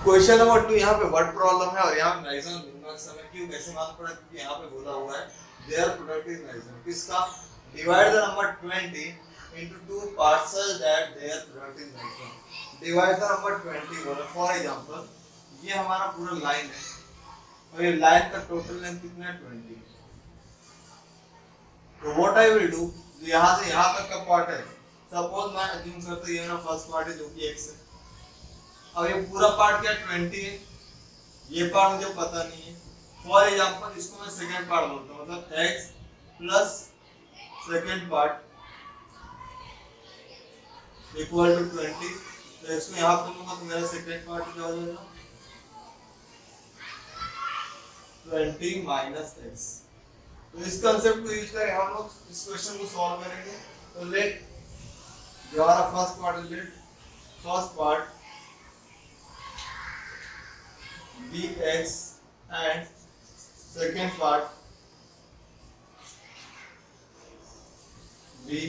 Question number 2 यहाँ पे word problem है और यहाँ मैक्सिमम मिनिमम समय क्यों कैसे मालूम पड़ा, क्योंकि यहाँ पे बोला हुआ है देयर प्रोडक्ट इज मैक्सिमम। किसका? Divide the number 20 into two parcels that their product is maximum। Divide the number 20 बोला। फॉर एग्जांपल ये हमारा पूरा लाइन है और ये लाइन का टोटल लेंथ कितना है 20। तो व्हाट आई विल डू, यहाँ से यहाँ तक का पार्ट है, सपोज मैं अज्यूम करता हूँ ये मेरा फर्स्ट पार्ट है जो कि x है। अब ये पूरा पार्ट क्या 20 है, ये पार्ट मुझे पता नहीं है। फॉर एग्जांपल इसको मैं सेकंड पार्ट बोलता हूँ, मतलब x plus second part equal to 20। तो इसको यहाँ पे लूंगा तो मेरा सेकंड पार्ट क्या हो जाएगा 20 माइनस x। तो इस कंसेप्ट को यूज करके हम लोग इस क्वेश्चन को सॉल्व करेंगे। तो लेट जो हमारा फर्स्ट पार्ट है, let first part dx and second part b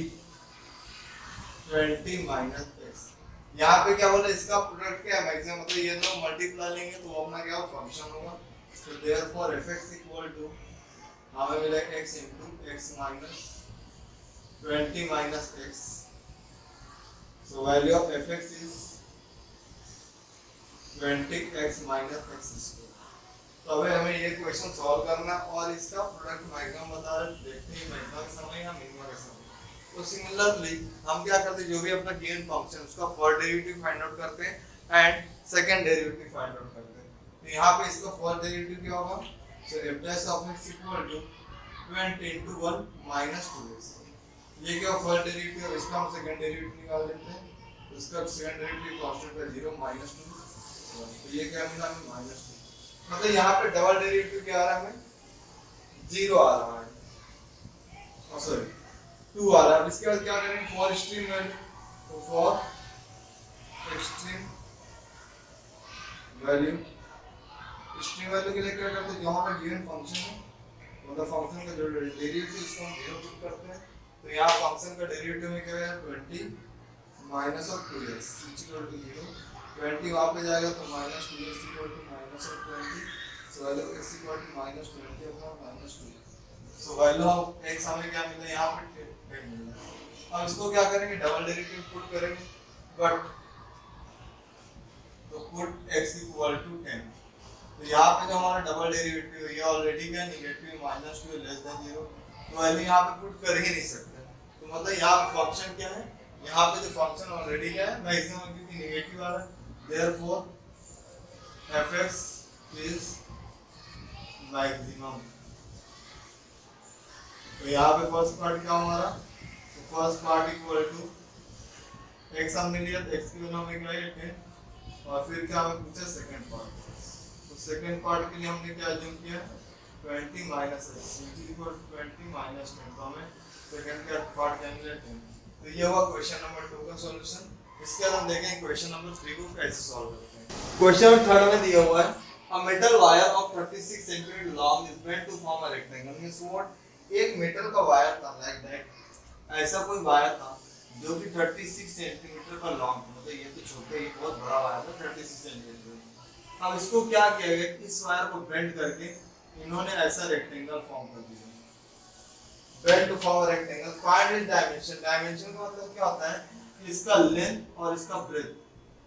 20 minus x। यहाँ पे क्या बोला, इसका प्रोडक्ट क्या है मैक्सिमम, मतलब ये दोनों मल्टीप्लाई लेंगे तो वो अपना क्या होगा फंक्शन होगा। तो देयरफॉर fx इक्वल टू हमें मिलेगा x into x minus 20 minus x। So value of fx is 20x minus x square। तो अभी हमें ये क्वेश्चन सॉल्व करना है और इसका प्रोडक्ट मैक्सिमम बता रहे, देखते हैं मैक्सिमम का समय या मिनिमम का समय। तो सिमिलरली हम क्या करते हैं, जो भी अपना गिवन फंक्शन उसका फर्स्ट डेरिवेटिव फाइंड आउट करते हैं and second derivative find out करते हैं। तो यहाँ पे इसका फर्स्ट डेरिवेटिव क्या होगा, so f dash of x equal to 20 into 1 minus 2x। ये क्या फर्स्ट डेरिवेटिव, इसका हम सेकंड डेरिवेटिव निकाल लेते हैं। तो इसका सेकंड डेरिवेटिव कांस्टेंट है 0 माइनस 2। तो ये क्या मिला हमें माइनस 2। मतलब यहाँ पे डबल डेरिवेटिव क्या आ रहा है हमें 0 आ रहा है, सॉरी 2 आ रहा है। इसके बाद क्या करेंगे फॉर एक्सट्रीम वैल्यू, तो for extreme value, extreme value के लिए क्या करते हैं, जो हमारा गिवन फंक्शन है मतलब फंक्शन का जो डेरिवेटिव इसको हम 0 पुट करते हैं। तो यहाँ फंक्शन का डेरिवेटिव में क्या है 20 minus of 2x equal to 0। 20 वहाँ पे जाएगा तो minus 2x equal to minus of 20। So value x equal to minus 20 upon minus 2। So value of x हमें क्या मिला यहाँ पे 10 मिला। अब इसको क्या करेंगे डबल डेरिवेटिव पुट करेंगे, बट तो पुट x इक्वल टू 10। तो यहाँ पे जो हमारा डबल डेरिवेटिव है ये ऑलरेडी क्या नेगेटिव माइनस 2 लेस देन 0, तो वैल्यू यहाँ पे पुट कर ही नहीं सकते। तो मतलब यहाँ पे फंक्शन क्या है, यहाँ पे जो फंक्शन ऑलरेडी क्या है मैक्सिमम, क्योंकि नेगेटिव आ रहा है। Therefore, fx is maximum। तो यहाँ पे फर्स्ट पार्ट क्या हमारा, तो first part equal to x हमने लिया तो x की वैल्यू हमें क्या है 10, और फिर क्या हमें पूछा सेकंड पार्ट। तो सेकंड पार्ट के लिए हमने क्या अज्यूम किया 20 minus x equal to 20 minus 10। तो हमें सेकंड का पार्ट क्या मिला 10। तो ये हुआ क्वेश्चन नंबर 2 का सॉल्यूशन। इसके बाद हम देखेंगे क्वेश्चन नंबर 3 को कैसे सॉल्व करते हैं। क्वेश्चन नंबर 3 में दिया हुआ है a metal wire of 36 centimetre long is meant to form a rectangle. Means what, एक मेटल का वायर था लाइक दैट, ऐसा कोई वायर था जो कि 36 सेंटीमीटर का लॉन्ग था, मतलब ये तो छोटा ही बहुत बड़ा वायर था 36 सेंटीमीटर। अब इसको क्या किया गया, इस वायर को बेंड करके इन्होंने ऐसा रेक्टेंगल फॉर्म कर दिया। Bend to form rectangle, find its dimension. Dimension का मतलब क्या होता है, इसका लेंथ और इसका ब्रेथ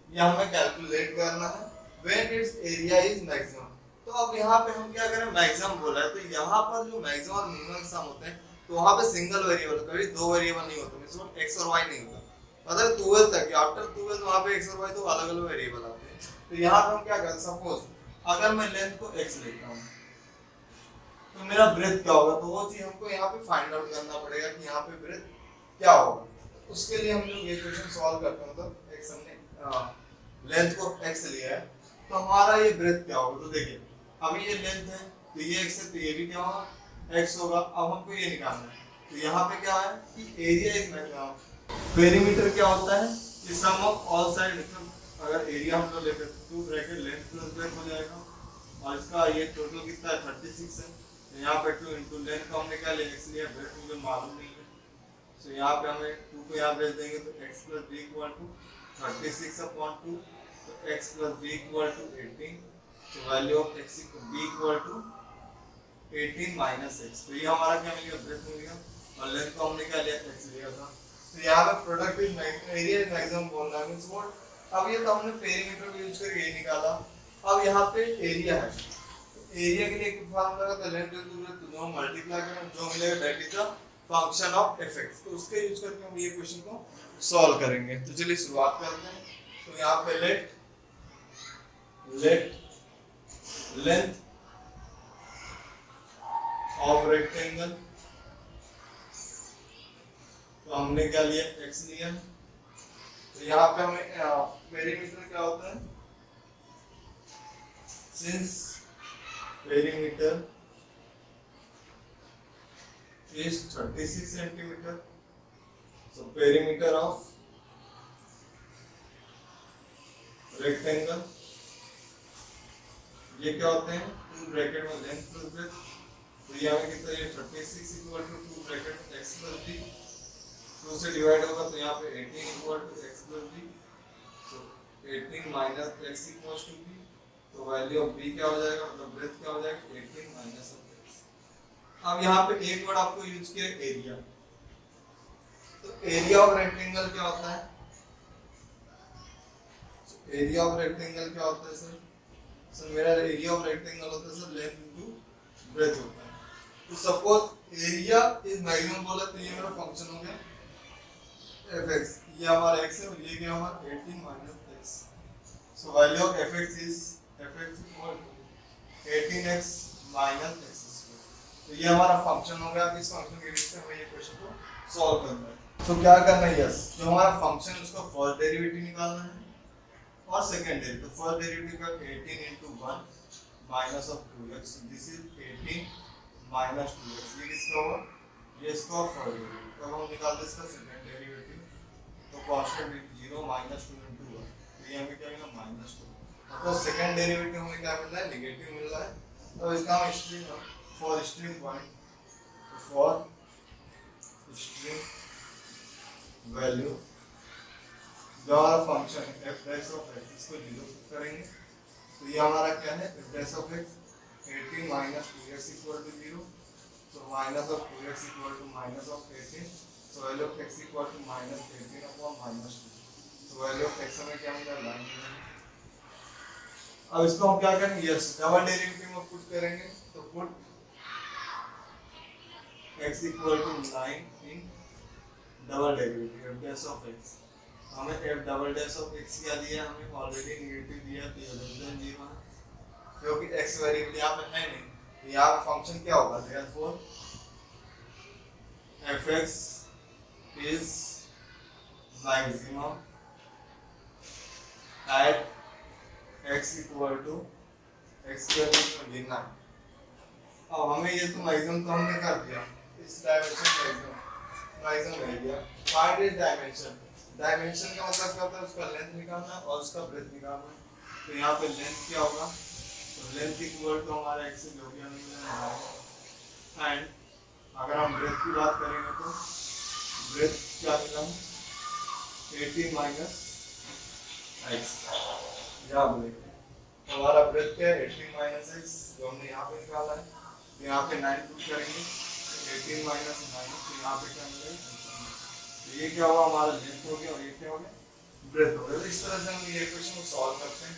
ये हमें कैलकुलेट करना है when it's area is maximum. तो अब यहाँ पे हम क्या करें, मैक्सिमम बोला है तो यहाँ पर जो मैक्सिमम और मिनिमम सम होते हैं तो वहाँ पे सिंगल वेरिएबल, कभी दो वेरिएबल नहीं होते, मींस x और y नहीं होता। मतलब 12 तक, आफ्टर 12 वहाँ पे x और y तो अलग अलग वेरिएबल आते हैं। तो यहाँ पे हम क्या करें, सपोज अगर मैं लेंथ को x लेता हूँ तो मेरा ब्रेथ क्या होगा, तो वो चीज हमको यहाँ पे फाइंड आउट करना पड़ेगा कि यहाँ पे ब्रेथ क्या होगा। उसके लिए हम लोग ये क्वेश्चन सॉल्व करते हैं, मतलब x हमने लेंथ को x लिया है तो हमारा ये ब्रेथ क्या होगा। तो देखिए अभी ये लेंथ है तो ये x है तो ये भी क्या होगा x होगा। अब हमको ये निकालना है तो यहाँ पे क्या है कि एरिया इज मैक्सिमम। पेरीमीटर क्या होता है कि सम ऑफ ऑल साइड, मतलब अगर एरिया हम लोग लेते हैं तो ब्रैकेट लेंथ प्लस ब्रेथ हो जाएगा और इसका ये टोटल कितना है 36 है। तो यहाँ पे 2 इंटू लेंथ को हमने क्या लिया x लिया, ब्रेथ मुझे मालूम नहीं है। तो यहाँ पे हमें 2 को यहाँ भेज देंगे तो x plus b equal to 36 upon 2। तो x plus b equal to 18, तो value of x b equal to 18 minus x. तो ये हमारा क्या मिल गया, ब्रेथ मिल गया, और लेंथ को हमने क्या लिया, x लिया था। तो यहाँ पे product is area is maximum बोल रहा है, मींस व्हाट, अब ये तो हमने पेरीमीटर को यूज करके ये निकाला। अब यहाँ पे एरिया है, एरिया के लिए एक फॉर्मूला का, तो लेंथ इंटू ब्रेथ दोनों मल्टीप्लाई करें, जो मिलेगा that is the function of FX. तो उसके यूज करके हम ये क्वेश्चन को सॉल्व करेंगे। तो चलिए शुरुआत करते हैं। तो यहाँ पे लेट लेंथ ऑफ रेक्टेंगल, तो हमने क्या लिया, x लिया। तो यहाँ पे हमें पेरीमीटर क्या होता है, since perimeter is 36 centimeter, so perimeter of rectangle, ये क्या होते हैं, टू ब्रैकेट में लेंथ प्लस ब्रेथ। तो ये हमें कितना, ये 36 इक्वल टू टू ब्रैकेट में x प्लस b, 2 से डिवाइड होगा तो यहाँ पे 18 equal to x plus b, तो 18 minus x equals to b। तो वैल्यू ऑफ b क्या हो जाएगा, मतलब ब्रेथ क्या हो जाएगा, 18 माइनस ऑफ x। अब यहाँ पे एक वर्ड आपको यूज किया, एरिया। तो एरिया ऑफ रेक्टेंगल क्या होता है, एरिया ऑफ रेक्टेंगल क्या होता है सर, सर मेरा एरिया ऑफ रेक्टेंगल होता है सर लेंथ इनटू ब्रेथ होता है। तो सपोज एरिया इज मैक्सिमम बोला, तो ये मेरा फंक्शन हो गया fx, ये हमारा x है और ये क्या हमारा 18 minus x। So value of fx is fx equal to 18x minus x square. तो ये हमारा फंक्शन हो गया। अब इस फंक्शन के बेस पे हमें ये क्वेश्चन को सॉल्व करना है। तो क्या करना है, यस, जो हमारा फंक्शन है उसका फर्स्ट डेरिवेटिव निकालना है और सेकंड डेरिवेटिव। तो फर्स्ट डेरिवेटिव का 18 into 1 minus of 2x, this is 18 minus 2x। ये किसका होगा, ये इसका फर्स्ट डेरिवेटिव। तो हम निकालते हैं इसका सेकंड डेरिवेटिव, तो कांस्टेंट 0 माइनस 2 into 1, तो ये हमें क्या मिला, माइनस 2। तो सेकंड डेरिवेटिव हमें क्या मिल रहा है, नेगेटिव मिल रहा है। तो इसका हम string for string point, for string value जो हमारा फंक्शन है f डैश ऑफ x, इसको 0 करेंगे। तो ये हमारा क्या है, f dash of x 18 minus 2x equal to 0, तो minus of 2x equal to minus of 18, so value of x equal to minus 18 upon minus 2। तो वैल्यू ऑफ x हमें क्या मिला, 9। अब इसको हम क्या करेंगे, यस, डबल डेरिवेटिव में पुट करेंगे। तो put x equal to 9 in double derivative f dash of x। हमें f double dash of x क्या दिया, हमें ऑलरेडी नेगेटिव दिया, तो ये लेस देन 0 है क्योंकि x वेरिएबल यहाँ पे है नहीं। तो यहाँ पे फंक्शन क्या होगा, therefore fx is maximum at x equal to x के वैल्यू लेना। अब हमें ये तो मैक्सिमम तो हमने कर दिया, इस डायमेंशन मैक्सिमम ले लिया। फाइंड इट डायमेंशन, डायमेंशन का मतलब क्या होता है, उसका लेंथ निकालना और उसका ब्रेथ निकालना। तो यहाँ पे लेंथ क्या होगा, तो लेंथ इक्वल टू हमारा x से जो भी हमें मिला। एंड अगर हम ब्रेथ की बात करेंगे तो ब्रेथ क्या मिला, 18 माइनस x, यहाँ बोलेंगे हमारा ब्रेथ क्या है, 18 माइनस x, जो हमने यहाँ पे निकाला है। तो यहाँ पे 9 पुट करेंगे, 18 माइनस 9, तो यहाँ पे क्या मिलेगा, तो ये क्या हुआ, हमारा लेंथ हो गया और ये क्या हो गया, ब्रेथ हो गया। इस तरह से हम ये क्वेश्चन को सॉल्व करते हैं।